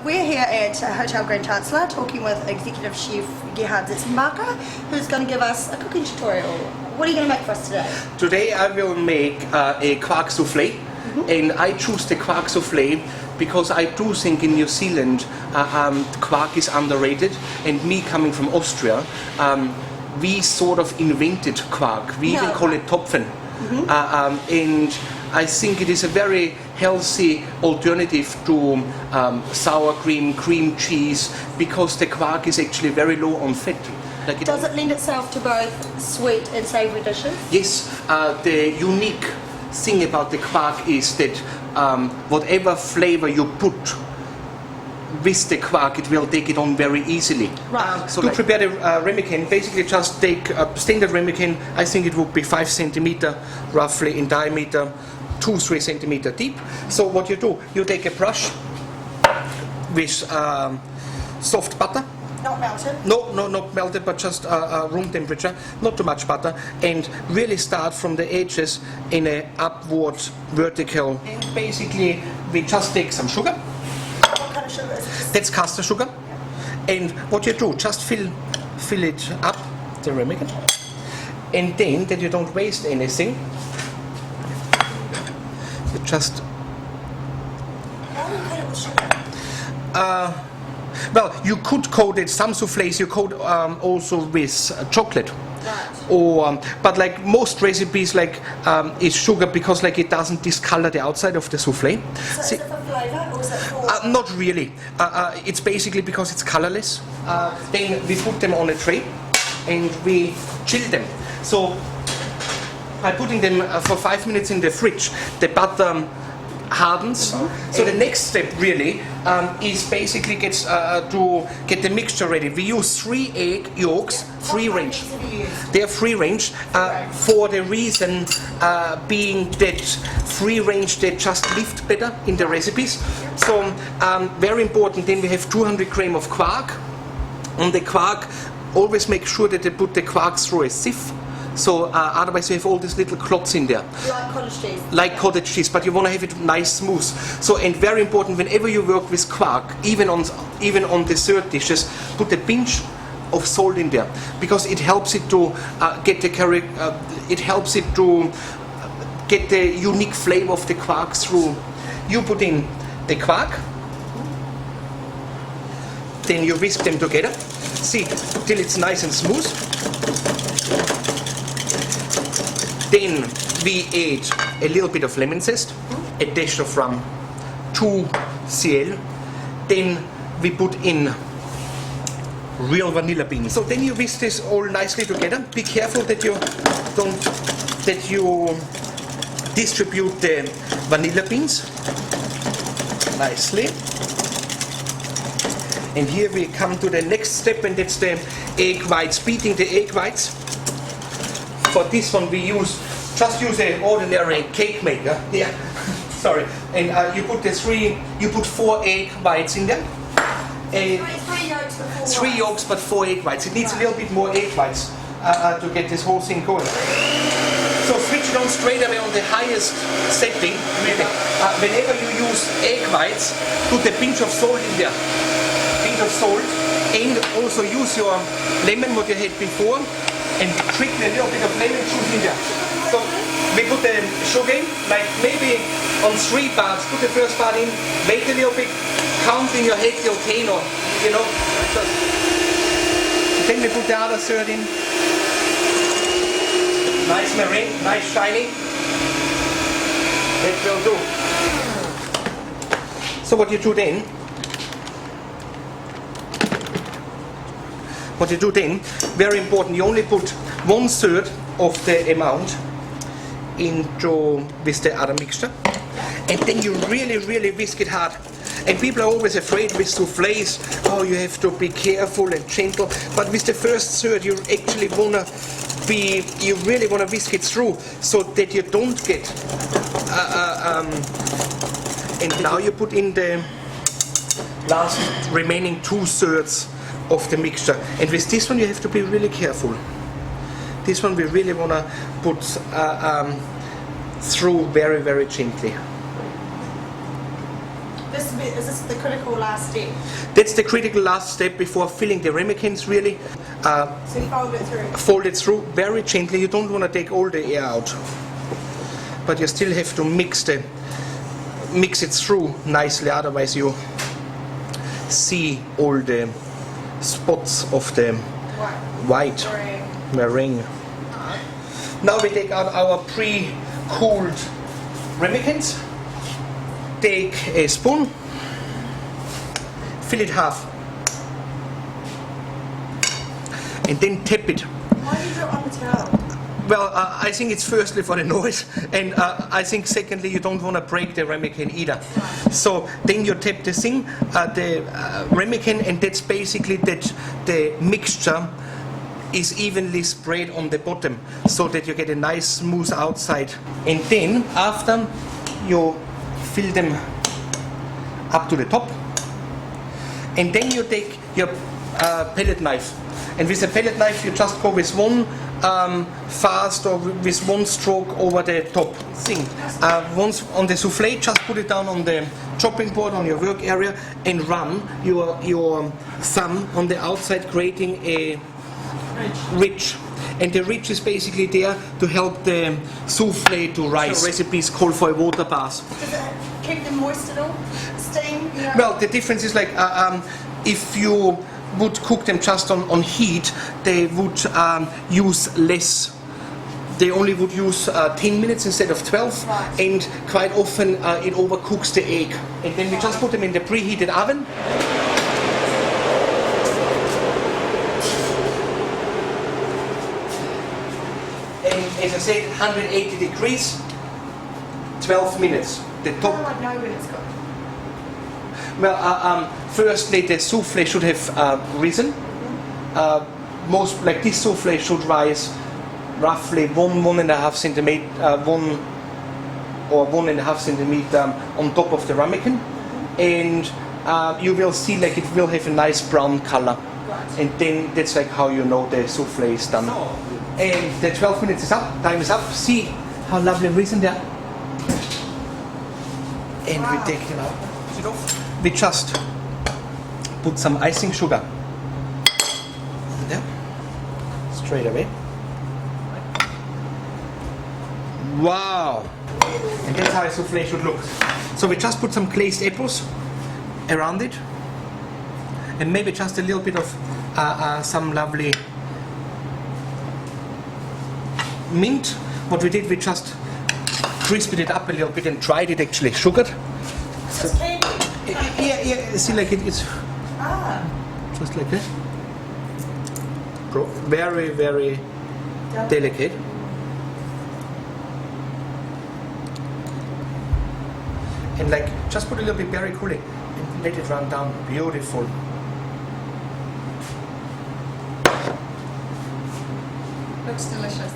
we're here at Hotel Grand Chancellor talking with Executive Chef Gerhard Zitzenbacher, who's going to give us a cooking tutorial. What are you going to make for us today? Today I will make a quark souffle, and I choose the quark souffle because I do think in New Zealand quark is underrated, and me coming from Austria, we sort of invented quark. We even call it Topfen. And I think it is a very healthy alternative to sour cream, cream cheese, because the quark is actually very low on fat. Does it lend itself to both sweet and savoury dishes? Yes, the unique thing about the quark is that whatever flavour you put with the quark, it will take it on very easily. Right. So to prepare the ramekin, basically just take a standard ramekin. I think it would be 5 centimeter roughly in diameter, 2-3 centimeter deep. So what you do, you take a brush with soft butter. Not melted? No, not melted, but just room temperature, not too much butter, and really start from the edges in an upward vertical. And basically we just take some sugar. What kind of sugar is this? That's caster sugar. And what you do, just fill it up, the ramekin, and then that you don't waste anything, you just Why do you coat it with sugar? well, you could coat it, some soufflés you coat also with chocolate. Right. Or, but like most recipes, like is sugar, because like it doesn't discolor the outside of the soufflé. So is it for flavour or is it for... Not really. It's basically because it's colorless. Then we put them on a tray and we chill them. So by putting them for 5 minutes in the fridge, the butter hardens. So the next step really is basically to get the mixture ready. We use 3 egg yolks, free range. They are free range for the reason being that free range, they just lift better in the recipes. So very important. Then we have 200 grams of quark. On the quark, always make sure that they put the quark through a sieve. So otherwise you have all these little clots in there. Like cottage cheese? Like cottage cheese, but you want to have it nice smooth. So, and very important, whenever you work with quark, even on dessert dishes, put a pinch of salt in there, because it helps it to get the unique flavor of the quark through. You put in the quark, then you whisk them together. See, till it's nice and smooth. Then we add a little bit of lemon zest, a dash of rum, 2 cl. Then we put in real vanilla beans. So then you whisk this all nicely together. Be careful that you distribute the vanilla beans nicely. And here we come to the next step, and that's the egg whites, beating the egg whites. For this one we just use an ordinary cake maker. Yeah, sorry. And you put 4 egg whites in there. 3 yolks but 4 3 yolks but 4 egg whites. It needs a little bit more egg whites to get this whole thing going. So switch it on straight away on the highest setting. Really. Whenever you use egg whites, put a pinch of salt in there. Pinch of salt, and also use your lemon what you had before, and trickle a little bit of lemon juice in there. So we put the sugar in, like maybe on 3 parts. Put the first part in, wait a little bit, count in your head the octane, you know. Then we put the other third in. Nice meringue, nice shiny. That will do. So what you do then? Very important, you only put 1/3 of the amount into with the other mixture, and then you really whisk it hard. And people are always afraid with soufflés, oh, you have to be careful and gentle, but with the first third you actually really want to whisk it through so that you don't get and now you put in the last remaining 2/3 of the mixture. And with this one you have to be really careful. This one we really want to put through very gently. Is this the critical last step? That's the critical last step before filling the ramekins really. So you fold it through. Fold it through very gently. You don't want to take all the air out, but you still have to mix it through nicely, otherwise you see all the spots of the white meringue. Now we take out our pre-cooled ramekins. Take a spoon, fill it half, and then tap it. Why do you do it on the towel? Well, I think it's firstly for the noise, and I think secondly you don't want to break the ramekin either. So then you tap the thing, the ramekin, and that's basically that the mixture is evenly spread on the bottom, so that you get a nice smooth outside. And then after you fill them up to the top, and then you take your pellet knife, and with a pellet knife you just go with one fast or with one stroke over the top thing. Once on the souffle, just put it down on the chopping board on your work area and run your thumb on the outside, creating a ridge. And the ridge is basically there to help the souffle to rise. The recipes call for a water bath. Does it keep them moist at all? Steam? You know? Well, the difference is like if you would cook them just on heat, they would use less. They only would use 10 minutes instead of 12, right. And quite often it overcooks the egg. And then we just put them in the preheated oven. And as I said, 180 degrees, 12 minutes. The top. How do I know when it's cooked? Well, firstly, the souffle should have risen. Most, like this souffle should rise roughly 1.5 centimeter, 1.5 centimeter on top of the ramekin, and you will see like it will have a nice brown color. Right. And then that's like how you know the souffle is done. And the 12 minutes is up, time is up. See how lovely risen they are. And we take them out. We just put some icing sugar there, straight away. Wow! And that's how a souffle should look. So we just put some glazed apples around it, and maybe just a little bit of some lovely mint. What we did, we just crisped it up a little bit and dried it, actually sugared. It's candy. Yeah, see, like it's just like that. Very, very delicate. And like, just put a little bit berry coulis and let it run down. Beautiful. Looks delicious.